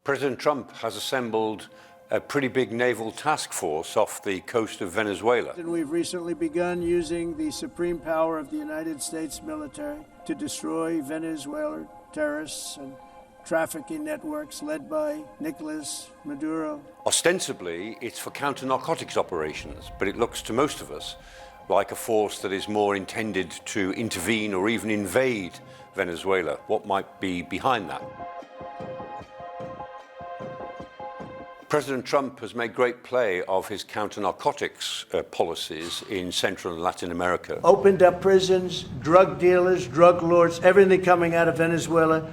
President Trump has assembled a pretty big naval task force off the coast of Venezuela. And we've recently begun using the supreme power of the United States military to destroy Venezuelan terrorists and trafficking networks led by Nicolas Maduro. Ostensibly, it's for counter-narcotics operations, but it looks to most of us like a force that is more intended to intervene or even invade Venezuela. What might be behind that? President Trump has made great play of his counter-narcotics policies in Central and Latin America. Opened up prisons, drug dealers, drug lords, everything coming out of Venezuela.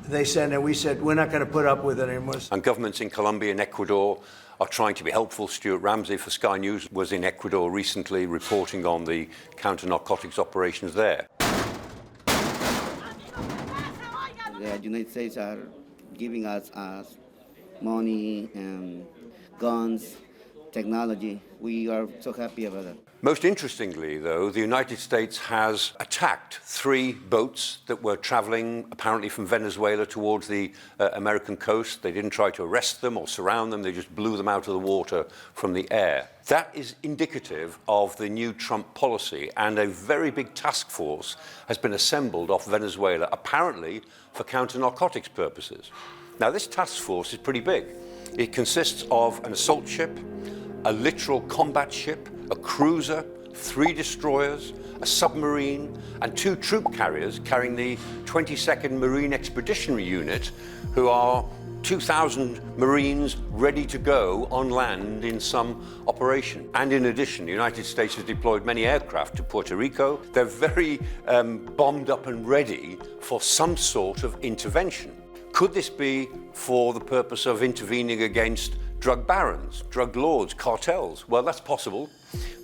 They said, and we said, we're not going to put up with it anymore. And governments in Colombia and Ecuador are trying to be helpful. Stuart Ramsey for Sky News was in Ecuador recently reporting on the counter-narcotics operations there. The United States are giving us money and guns, technology. We are so happy about that. Most interestingly, though, the United States has attacked 3 boats that were traveling apparently from Venezuela towards the American coast. They didn't try to arrest them or surround them. They just blew them out of the water from the air. That is indicative of the new Trump policy, and a very big task force has been assembled off Venezuela, apparently for counter-narcotics purposes. Now, this task force is pretty big. It consists of an assault ship, a littoral combat ship, a cruiser, 3 destroyers, a submarine, and 2 troop carriers carrying the 22nd Marine Expeditionary Unit, who are 2,000 Marines ready to go on land in some operation. And in addition, the United States has deployed many aircraft to Puerto Rico. They're very bombed up and ready for some sort of intervention. Could this be for the purpose of intervening against drug barons, drug lords, cartels? Well, that's possible.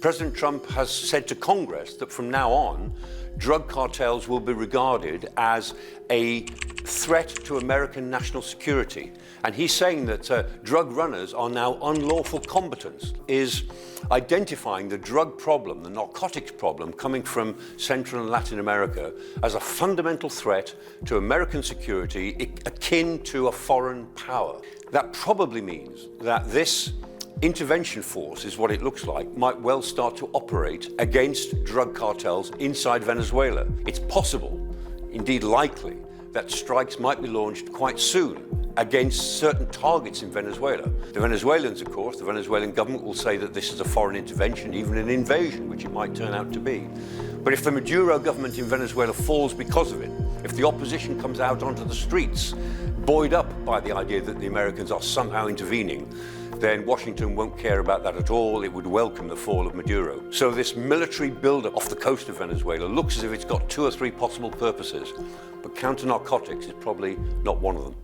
President Trump has said to Congress that from now on, drug cartels will be regarded as a threat to American national security. And he's saying that drug runners are now unlawful combatants, is identifying the drug problem, the narcotics problem coming from Central and Latin America as a fundamental threat to American security akin to a foreign power. That probably means that this intervention force, is what it looks like, might well start to operate against drug cartels inside Venezuela. It's possible, indeed likely, that strikes might be launched quite soon against certain targets in Venezuela. The Venezuelans, of course, the Venezuelan government will say that this is a foreign intervention, even an invasion, which it might turn out to be. But if the Maduro government in Venezuela falls because of it, if the opposition comes out onto the streets, buoyed up by the idea that the Americans are somehow intervening, then Washington won't care about that at all. It would welcome the fall of Maduro. So this military buildup off the coast of Venezuela looks as if it's got 2 or 3 possible purposes, but counter-narcotics is probably not one of them.